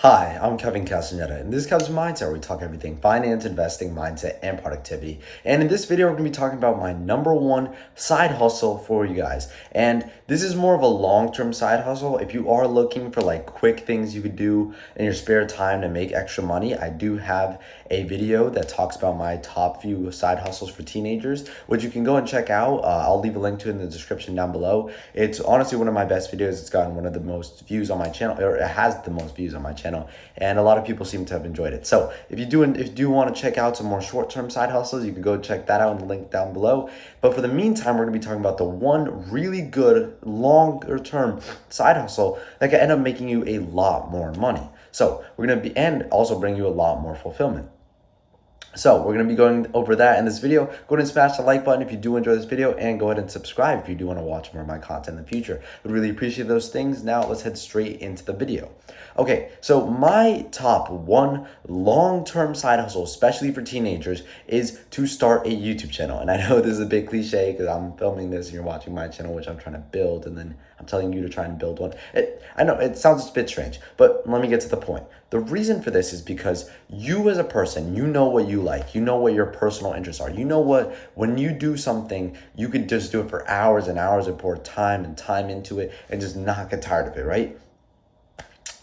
Hi, I'm Kevin Castaneda. In this Kevin's Mindset, we talk everything finance, investing, mindset, and productivity. And in this video, we're going to be talking about my number one side hustle for you guys. And this is more of a long-term side hustle. If you are looking for like quick things you could do in your spare time to make extra money, I do have a video that talks about my top few side hustles for teenagers, which you can go and check out. I'll leave a link to it in the description down below. It's honestly one of my best videos. It's gotten one of the most views on my channel, or it has the most views on my channel, and a lot of people seem to have enjoyed it. So if you do want to check out some more short-term side hustles, you can go check that out in the link down below. But for the meantime, we're going to be talking about the one really good longer-term side hustle that can end up making you a lot more money. So we're going to be, and also bring you a lot more fulfillment. So we're going to be going over that in this video. Go ahead and smash the like button if you do enjoy this video, and go ahead and subscribe if you do want to watch more of my content in the future. Would really appreciate those things. Now let's head straight into the video. Okay, so my top one long-term side hustle, especially for teenagers, is to start a YouTube channel. And I know this is a big cliche because I'm filming this and you're watching my channel, which I'm trying to build, and then I'm telling you to try and build one. I know it sounds a bit strange, but let me get to the point. The reason for this is because you as a person, you know what you like. You know what your personal interests are. You know what, when you do something, you could just do it for hours and hours and pour time and time into it and just not get tired of it, right?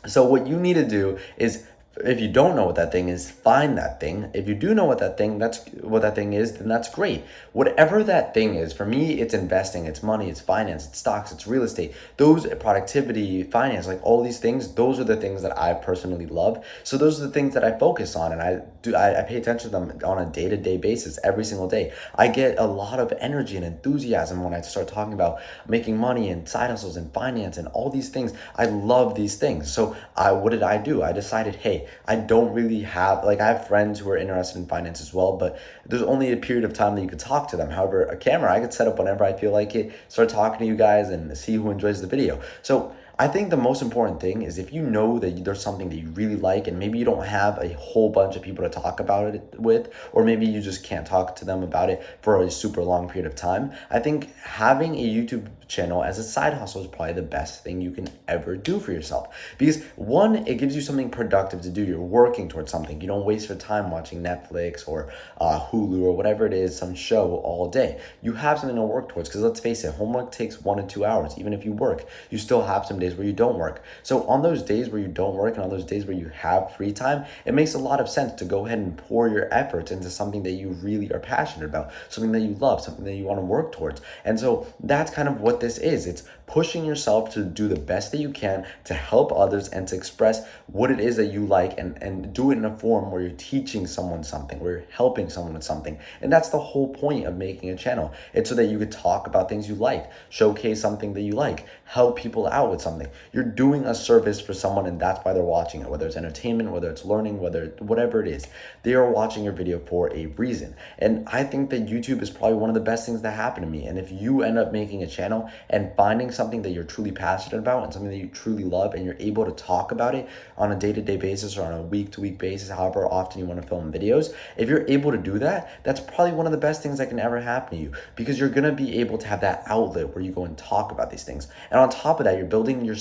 So what you need to do is, if you don't know what that thing is, find that thing. If you do know what that thing is, then that's great. Whatever that thing is, for me, it's investing, it's money, it's finance, it's stocks, it's real estate. Those productivity, finance, like all these things, those are the things that I personally love. So those are the things that I focus on, and I pay attention to them on a day-to-day basis, every single day. I get a lot of energy and enthusiasm when I start talking about making money and side hustles and finance and all these things. I love these things. So what did I do? I decided, hey, I don't really have, I have friends who are interested in finance as well, but there's only a period of time that you could talk to them. However, a camera, I could set up whenever I feel like it, start talking to you guys and see who enjoys the video. So I think the most important thing is, if you know that there's something that you really like, and maybe you don't have a whole bunch of people to talk about it with, or maybe you just can't talk to them about it for a super long period of time, I think having a YouTube channel as a side hustle is probably the best thing you can ever do for yourself. Because one, it gives you something productive to do. You're working towards something. You don't waste your time watching Netflix or Hulu or whatever it is, some show all day. You have something to work towards, because let's face it, homework takes 1 to 2 hours. Even if you work, you still have some days where you don't work. So on those days where you don't work and on those days where you have free time, it makes a lot of sense to go ahead and pour your efforts into something that you really are passionate about, something that you love, something that you want to work towards. And so that's kind of what this is. It's pushing yourself to do the best that you can to help others and to express what it is that you like, and do it in a form where you're teaching someone something, where you're helping someone with something. And that's the whole point of making a channel. It's so that you could talk about things you like, showcase something that you like, help people out with something. You're doing a service for someone, and that's why they're watching it, whether it's entertainment, whether it's learning, whatever it is. They are watching your video for a reason. And I think that YouTube is probably one of the best things that happened to me. And if you end up making a channel and finding something that you're truly passionate about and something that you truly love, and you're able to talk about it on a day-to-day basis or on a week-to-week basis, however often you want to film videos, if you're able to do that, that's probably one of the best things that can ever happen to you, because you're going to be able to have that outlet where you go and talk about these things. And on top of that, you're building your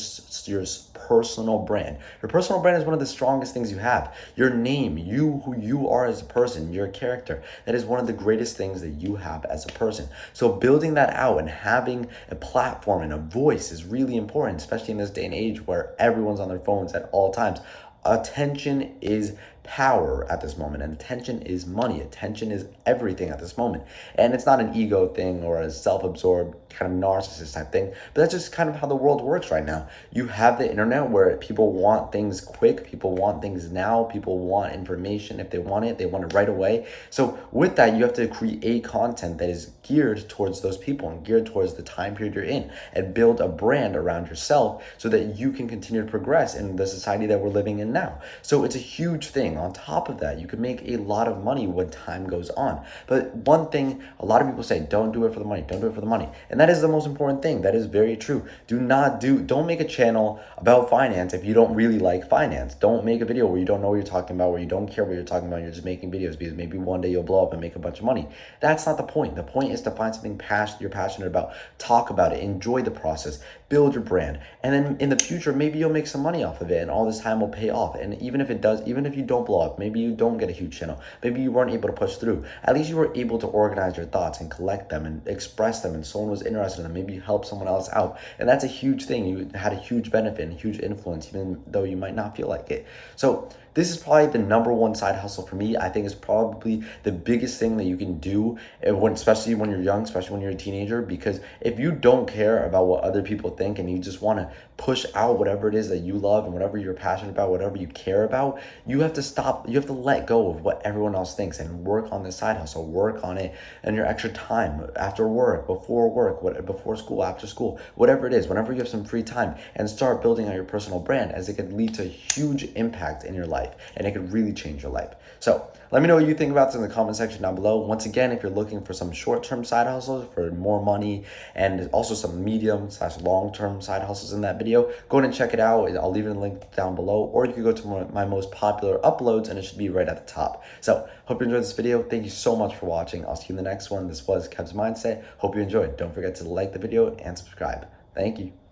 personal brand. Your personal brand is one of the strongest things you have. Your name, who you are as a person, your character, that is one of the greatest things that you have as a person. So building that out and having a platform and a voice is really important, especially in this day and age where everyone's on their phones at all times. Attention is power at this moment, and attention is money. Attention is everything at this moment. And it's not an ego thing or a self-absorbed kind of narcissist type thing, but that's just kind of how the world works right now. You have the internet where people want things quick, people want things now, people want information. If they want it right away. So with that, you have to create content that is geared towards those people and geared towards the time period you're in, and build a brand around yourself so that you can continue to progress in the society that we're living in now. So it's a huge thing. On top of that, you can make a lot of money when time goes on. But one thing a lot of people say, don't do it for the money, don't do it for the money. And that is the most important thing. That is very true. Don't make a channel about finance if you don't really like finance. Don't make a video where you don't know what you're talking about, where you don't care what you're talking about, you're just making videos because maybe one day you'll blow up and make a bunch of money. That's not the point. The point is to find something you're passionate about, talk about it, enjoy the process, build your brand. And then in the future, maybe you'll make some money off of it and all this time will pay off. And even if it does, even if you don't blow up, maybe you don't get a huge channel, maybe you weren't able to push through, at least you were able to organize your thoughts and collect them and express them, and someone was interested in them. Maybe you helped someone else out. And that's a huge thing. You had a huge benefit and a huge influence, even though you might not feel like it. So this is probably the number one side hustle for me. I think it's probably the biggest thing that you can do, especially when you're young, especially when you're a teenager, because if you don't care about what other people think and you just want to push out whatever it is that you love and whatever you're passionate about, whatever you care about, you have to stop, you have to let go of what everyone else thinks and work on this side hustle, work on it in your extra time, after work, before school, after school, whatever it is, whenever you have some free time, and start building out your personal brand, as it can lead to a huge impact in your life and it could really change your life. So let me know what you think about this in the comment section down below. Once again, if you're looking for some short-term side hustles for more money and also some medium/long-term side hustles in that video, go ahead and check it out. I'll leave it in the link down below, or you can go to my most popular uploads and it should be right at the top. So hope you enjoyed this video. Thank you so much for watching. I'll see you in the next one. This was Kev's Mindset. Hope you enjoyed. Don't forget to like the video and subscribe. Thank you.